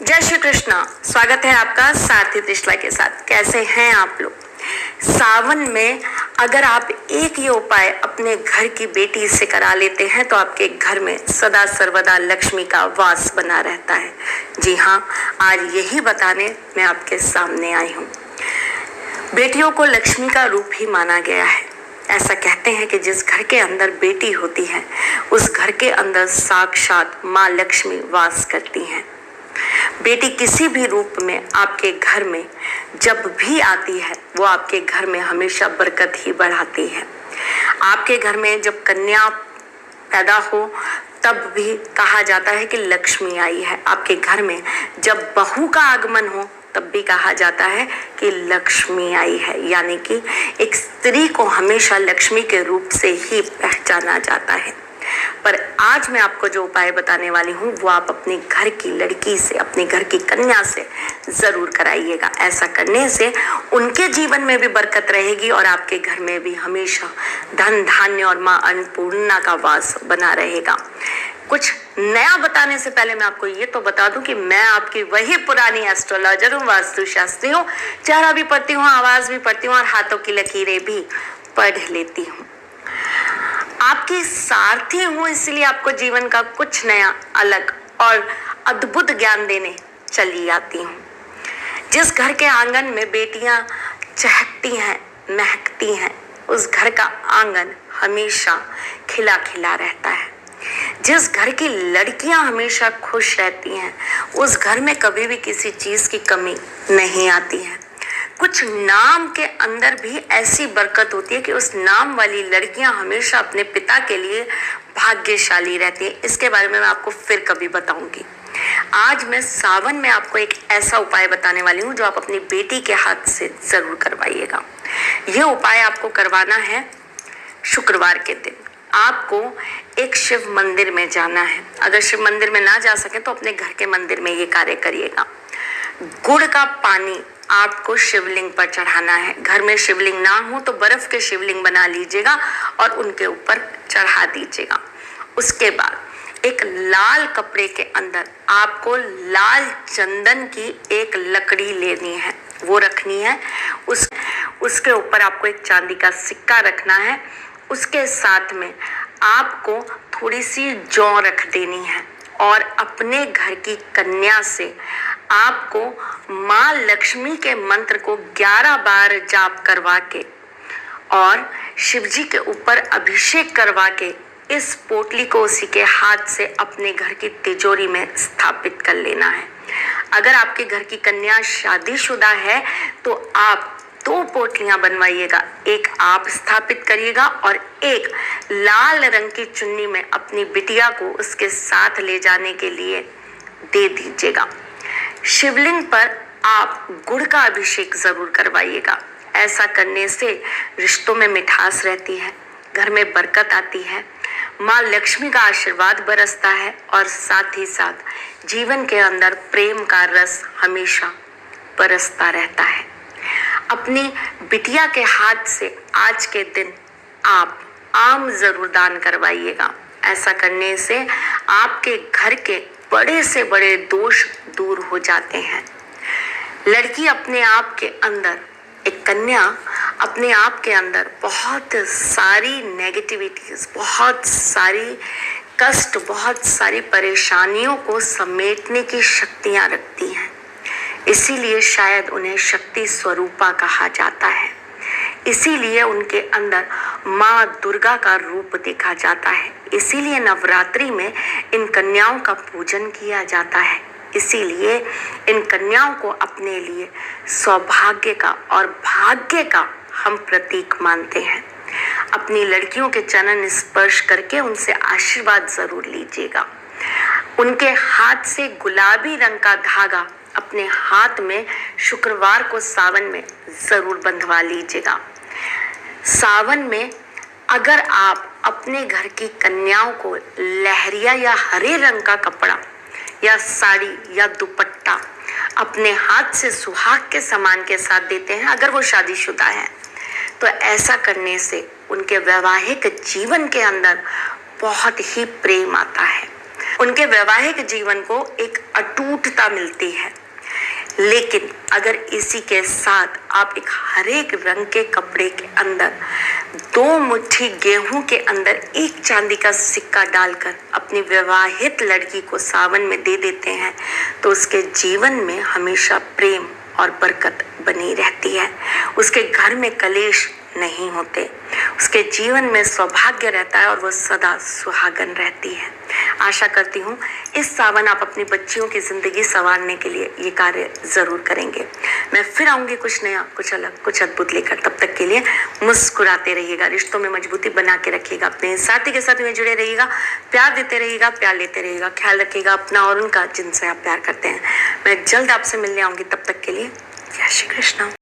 जय श्री कृष्णा। स्वागत है आपका सारथी त्रिशला के साथ। कैसे हैं आप लोग? सावन में अगर आप एक ये उपाय अपने घर की बेटी से करा लेते हैं तो आपके घर में सदा सर्वदा लक्ष्मी का वास बना रहता है। जी हाँ, आज यही बताने मैं आपके सामने आई हूँ। बेटियों को लक्ष्मी का रूप ही माना गया है। ऐसा कहते हैं कि जिस घर के अंदर बेटी होती है उस घर के अंदर साक्षात माँ लक्ष्मी वास करती हैं। बेटी किसी भी रूप में आपके घर में जब भी आती है वो आपके घर में हमेशा बरकत ही बढ़ाती है। आपके घर में जब कन्या पैदा हो तब भी कहा जाता है कि लक्ष्मी आई है। आपके घर में जब बहू का आगमन हो तब भी कहा जाता है कि लक्ष्मी आई है। यानी कि एक स्त्री को हमेशा लक्ष्मी के रूप से ही पहचाना जाता है। पर आज मैं आपको जो उपाय बताने वाली हूँ वो आप अपने घर की लड़की से, अपने घर की कन्या से जरूर कराइएगा। ऐसा करने से उनके जीवन में भी बरकत रहेगी और आपके घर में भी हमेशा धन धान्य और माँ अन्नपूर्णा का वास बना रहेगा। कुछ नया बताने से पहले मैं आपको ये तो बता दूं कि मैं आपकी वही पुरानी एस्ट्रोलॉजर हूँ, वास्तुशास्त्री हूँ। चेहरा भी पढ़ती हूँ, आवाज भी पढ़ती हूँ और हाथों की लकीरें भी पढ़ लेती हूँ। आपकी सारथी हूँ, इसलिए आपको जीवन का कुछ नया, अलग और अद्भुत ज्ञान देने चली आती हूँ। जिस घर के आंगन में बेटियां चहकती हैं, महकती हैं, उस घर का आंगन हमेशा खिला खिला रहता है। जिस घर की लड़कियां हमेशा खुश रहती हैं उस घर में कभी भी किसी चीज की कमी नहीं आती है। कुछ नाम के अंदर भी ऐसी बरकत होती है कि उस नाम वाली लड़कियां हमेशा अपने पिता के लिए भाग्यशाली रहती हैं। इसके बारे में मैं आपको फिर कभी बताऊंगी। आज मैं सावन में आपको एक ऐसा उपाय बताने वाली हूँ जो आप अपनी बेटी के हाथ से जरूर करवाइएगा। यह उपाय आपको करवाना है शुक्रवार के दिन। आपको एक शिव मंदिर में जाना है। अगर शिव मंदिर में ना जा सके तो अपने घर के मंदिर में ये कार्य करिएगा। गुड़ का पानी आपको शिवलिंग पर चढ़ाना है। घर में शिवलिंग ना हो तो बर्फ के शिवलिंग बना लीजिएगा और उनके ऊपर चढ़ा दीजिएगा। उसके बाद एक लाल कपड़े के अंदर आपको लाल चंदन की एक लकड़ी लेनी है, वो रखनी है। उसके ऊपर आपको एक चांदी का सिक्का रखना है। उसके साथ में आपको थोड़ी सी जौ रख देनी है और अपने घर की कन्या से आपको माँ लक्ष्मी के मंत्र को 11 बार जाप करवा के और शिवजी के ऊपर अभिषेक करवा के इस पोटली को उसी के हाथ से अपने घर की तिजोरी में स्थापित कर लेना है। अगर आपके घर की कन्या शादीशुदा है तो आप 2 पोटलियां बनवाइएगा। एक आप स्थापित करिएगा और एक लाल रंग की चुन्नी में अपनी बिटिया को उसके साथ ले जाने के लिए दे दीजिएगा। शिवलिंग पर आप गुड़ का अभिषेक जरूर करवाइएगा। ऐसा करने से रिश्तों में मिठास रहती है, घर में बरकत आती है, माँ लक्ष्मी का आशीर्वाद बरसता है और साथ ही साथ जीवन के अंदर प्रेम का रस हमेशा बरसता रहता है। अपनी बिटिया के हाथ से आज के दिन आप आम जरूर दान करवाइएगा। ऐसा करने से आपके घर के बड़े से बड़े दोष दूर हो जाते हैं। लड़की अपने आप के अंदर, एक कन्या अपने आप के अंदर बहुत सारी नेगेटिविटीज, बहुत सारी कष्ट, बहुत सारी परेशानियों को समेटने की शक्तियां रखती हैं। इसीलिए शायद उन्हें शक्ति स्वरूपा कहा जाता है। इसीलिए उनके अंदर माँ दुर्गा का रूप देखा जाता है। इसीलिए नवरात्रि में इन कन्याओं का पूजन किया जाता है। इसीलिए इन कन्याओं को अपने लिए सौभाग्य का और भाग्य का हम प्रतीक मानते हैं। अपनी लड़कियों के चरण स्पर्श करके उनसे आशीर्वाद जरूर लीजिएगा। उनके हाथ से गुलाबी रंग का धागा अपने हाथ में शुक्रवार को सावन में जरूर बंधवा लीजिएगा। सावन में अगर आप अपने घर की कन्याओं को लहरिया या हरे रंग का कपड़ा या साड़ी या दुपट्टा अपने हाथ से सुहाग के समान के साथ देते हैं, अगर वो शादीशुदा है, तो ऐसा करने से उनके वैवाहिक जीवन के अंदर बहुत ही प्रेम आता है। उनके वैवाहिक जीवन को एक अटूटता मिलती है। लेकिन अगर इसी के साथ आप एक हरेक रंग के कपड़े के अंदर 2 मुट्ठी गेहूं के अंदर एक चांदी का सिक्का डालकर अपनी विवाहित लड़की को सावन में दे देते हैं तो उसके जीवन में हमेशा प्रेम और बरकत बनी रहती है। उसके घर में कलेश नहीं होते, उसके जीवन में सौभाग्य रहता है और वो सदा सुहागन रहती है। आशा करती हूँ इस सावन आप अपनी बच्चियों की जिंदगी संवारने के लिए ये कार्य जरूर करेंगे। मैं फिर आऊंगी कुछ नया, कुछ अलग, कुछ अद्भुत लेकर। तब तक के लिए मुस्कुराते रहिएगा, रिश्तों में मजबूती बना के रखिएगा, अपने साथी के साथ में जुड़े रहिएगा, प्यार देते रहिएगा, प्यार लेते रहिएगा, ख्याल रखिएगा अपना और उनका जिनसे आप प्यार करते हैं। मैं जल्द आपसे मिलने आऊंगी, तब तक के लिए जय श्री कृष्ण।